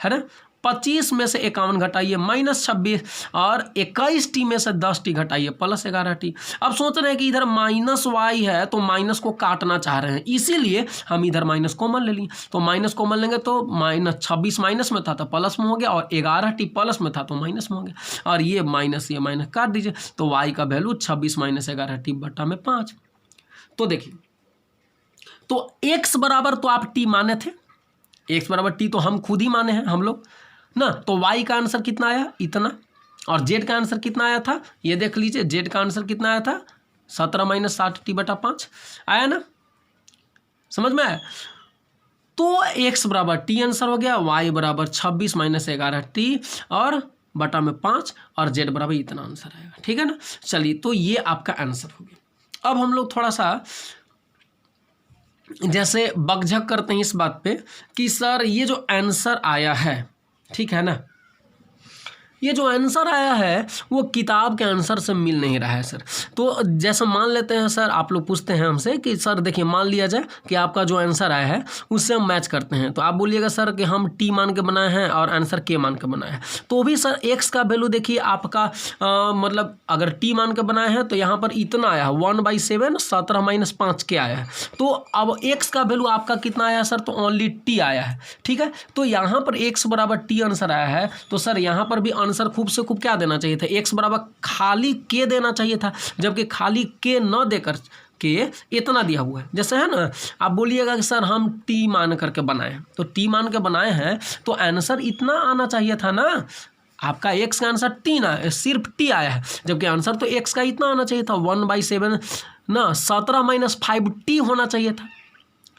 है ना, 25 में से 51 घटाइए -26, और 21t में से 10t घटाइए +11t। अब सोच रहे हैं कि इधर -y है तो माइनस को काटना चाह रहे हैं, इसीलिए हम इधर माइनस कॉमन ले लिए। तो माइनस कॉमन लेंगे तो -26 माइनस में था तो प्लस में हो गया, और 11t प्लस में था तो माइनस में हो गया, और ये माइनस काट दीजिए। तो y का वैल्यू 26 माइनस 11t बटा में 5। तो देखिए, तो x बराबर तो आप t माने थे, x बराबर t तो हम खुद ही माने हैं हम लोग ना। तो y का आंसर कितना आया, इतना, और z का आंसर कितना आया था, ये देख लीजिए, z का आंसर कितना आया था 17 माइनस 60t बटा 5 आया ना, समझ में आया। तो x बराबर t आंसर हो गया, y बराबर 26 माइनस 11t और बटा में 5, और z बराबर इतना आंसर आएगा, ठीक है ना। चलिए, तो ये आपका आंसर हो गया। अब हम लोग थोड़ा सा जैसे बकझक करते हैं इस बात पे कि सर ये जो आंसर आया है, ठीक है ना, ये जो आंसर आया है वो किताब के आंसर से मिल नहीं रहा है सर। तो जैसे मान लेते हैं सर, आप लोग पूछते हैं हमसे कि सर देखिए मान लिया जाए कि आपका जो आंसर आया है उससे हम मैच करते हैं, तो आप बोलिएगा सर कि हम टी मान के बनाए हैं और आंसर के मान के बनाए हैं। तो भी सर एक्स का वैल्यू देखिए आपका मतलब अगर टी मान के बनाए हैं तो यहाँ पर इतना आया है 1/7 17 माइनस 5 के आया है। तो अब एक्स का वैल्यू आपका कितना आया सर, तो ओनली टी आया है, ठीक है। तो यहाँ पर एक्स बराबर टी आंसर आया है, तो सर यहाँ पर भी आंसर खूब से खूब क्या देना चाहिए था, x बराबर खाली के देना चाहिए था, जबकि खाली के न देकर के इतना दिया हुआ है। जैसे है ना, आप बोलिएगा कि सर हम t मान करके बनाए हैं, तो t मान के बनाए हैं तो आंसर इतना आना चाहिए था ना, आपका x का आंसर 3 आया, सिर्फ t आया है, जबकि आंसर तो x का इतना आना चाहिए था 1/7 ना 17 माइनस 5t होना चाहिए था,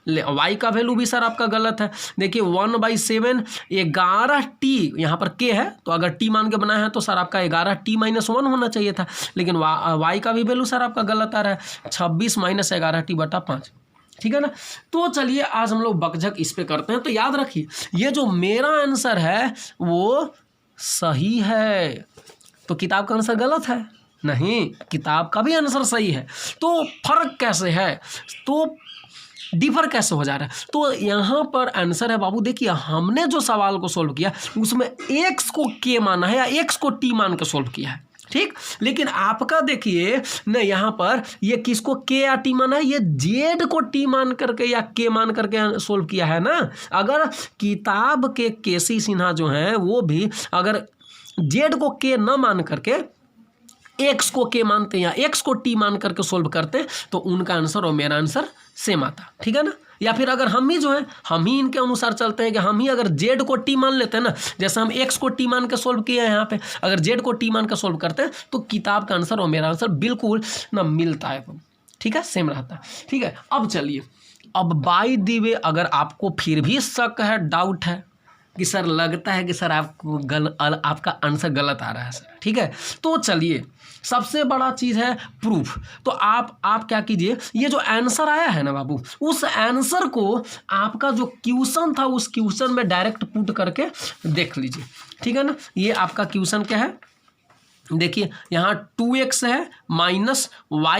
वाई का वैल्यू भी सर आपका गलत है। देखिए 1/7 11t, यहाँ पर k है तो अगर t मान के बनाया है तो सर आपका 11t-1 होना चाहिए था, लेकिन वाई का भी वैल्यू सर आपका गलत आ रहा है 26 - 11t/5। ठीक है ना। तो चलिए आज हम लोग बकझक इस पे करते हैं। तो याद रखिए ये जो मेरा आंसर है वो सही है, तो किताब का आंसर गलत है नहीं, किताब का भी आंसर सही है। तो फर्क कैसे है, तो डिफर कैसे हो जा रहा है, तो यहाँ पर आंसर है बाबू। देखिए हमने जो सवाल को सोल्व किया उसमें x को k माना है या x को t मान के सोल्व किया है, ठीक। लेकिन आपका देखिए न, यहाँ पर ये किसको k या t माना है, ये z को t मान करके या k मान करके सोल्व किया है ना। अगर किताब के केसी सिन्हा जो हैं वो भी अगर z को k न मान करके x को k मानते या x को t मान करके सोल्व करते तो उनका आंसर और मेरा आंसर सेम आता, ठीक है ना। या फिर अगर हम ही जो है हम ही इनके अनुसार चलते हैं कि हम ही अगर z को t मान लेते हैं ना, जैसे हम x को t मान के सोल्व किए हैं यहाँ पे, अगर z को t मान के सोल्व करते हैं तो किताब का आंसर और मेरा आंसर बिल्कुल ना मिलता है, ठीक है, सेम रहता है, ठीक है। अब चलिए, अब बाय द वे अगर आपको फिर भी शक है, डाउट है कि सर लगता है कि सर आपको आपका आंसर गलत आ रहा है सर, ठीक है, तो चलिए सबसे बड़ा चीज़ है प्रूफ। तो आप क्या कीजिए, ये जो आंसर आया है ना बाबू, उस आंसर को आपका जो क्वेश्चन था उस क्वेश्चन में डायरेक्ट पुट करके देख लीजिए, ठीक है ना। ये आपका क्वेश्चन क्या है, देखिए यहाँ 2x है -y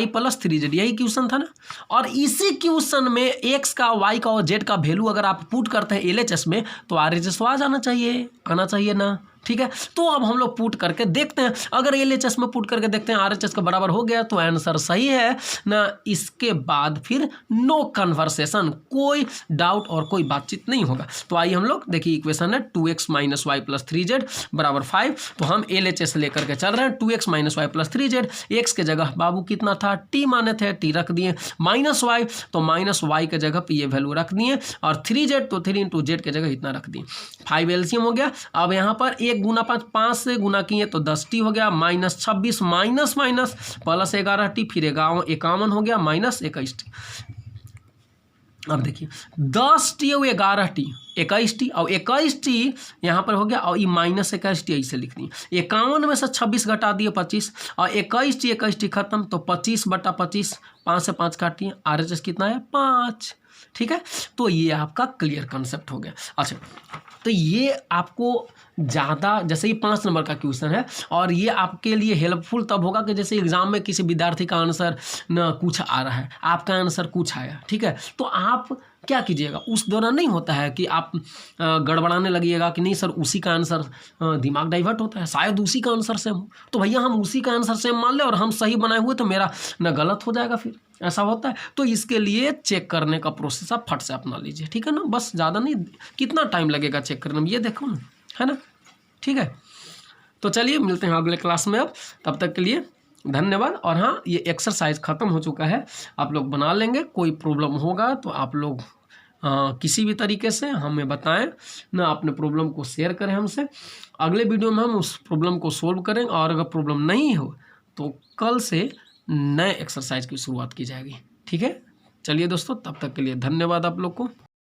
+ 3z, यही क्वेश्चन था ना। और इसी क्वेश्चन में x का, y का और z का वैल्यू अगर आप पुट करते हैं LHS में तो RHS आ जाना चाहिए, आना चाहिए ना, ठीक है। तो अब हम लोग पुट करके देखते हैं, अगर LHS में पुट करके देखते हैं RHS का बराबर हो गया तो आंसर सही है ना। इसके बाद फिर नो कन्वर्सेशन, कोई डाउट और कोई बातचीत नहीं होगा। तो आइए हम लोग देखिए, इक्वेशन है 2x - y + 3z = 5। तो हम LHS लेकर के चल रहे हैं, 2x - y + 3z, x के जगह बाबू कितना था, t माने थे, t रख दिए, -y तो -y के जगह पे ये वैल्यू रख दिए, और 3z तो 3 × z के जगह इतना रख दिए। 5 LCM हो गया। अब यहाँ पर 1 × 5, 5 से गुना किए तो 10t हो गया, -26 माइनस प्लस 11t, फिर 51 हो गया, -21t। अब देखिए 10t और 11t 21t, और 21t यहाँ पर हो गया, और ये -21t ऐसे लिख दिए। 51 में से 26 घटा दिए 25, और 21t खत्म, तो 25/25, 5 से 5 काटिए, RHS कितना है 5, ठीक है। तो ये आपका क्लियर कंसेप्ट हो गया। अच्छा, तो ये आपको ज़्यादा, जैसे ये 5 नंबर का क्वेश्चन है, और ये आपके लिए हेल्पफुल तब होगा कि जैसे एग्जाम में किसी विद्यार्थी का आंसर न कुछ आ रहा है, आपका आंसर कुछ आया, ठीक है, तो आप क्या कीजिएगा, उस दौरान नहीं होता है कि आप गड़बड़ाने लगिएगा कि नहीं सर उसी का आंसर, दिमाग डाइवर्ट होता है, शायद उसी का आंसर सेम हो, तो भैया हम उसी का आंसर सेम मान ले और हम सही बनाए हुए तो मेरा न गलत हो जाएगा, फिर ऐसा होता है। तो इसके लिए चेक करने का प्रोसेस आप फट से अपना लीजिए, ठीक है ना, बस ज़्यादा नहीं, कितना टाइम लगेगा चेक करने में, ये देखो ना, है ना, ठीक है। तो चलिए मिलते हैं अगले क्लास में, अब तब तक के लिए धन्यवाद। और हाँ, ये एक्सरसाइज ख़त्म हो चुका है, आप लोग बना लेंगे, कोई प्रॉब्लम होगा तो आप लोग किसी भी तरीके से हमें बताएं ना, अपने प्रॉब्लम को शेयर करें हमसे, अगले वीडियो में हम उस प्रॉब्लम को सोल्व करेंगे। और अगर प्रॉब्लम नहीं हो तो कल से नए एक्सरसाइज की शुरुआत की जाएगी, ठीक है। चलिए दोस्तों, तब तक के लिए धन्यवाद आप लोग को।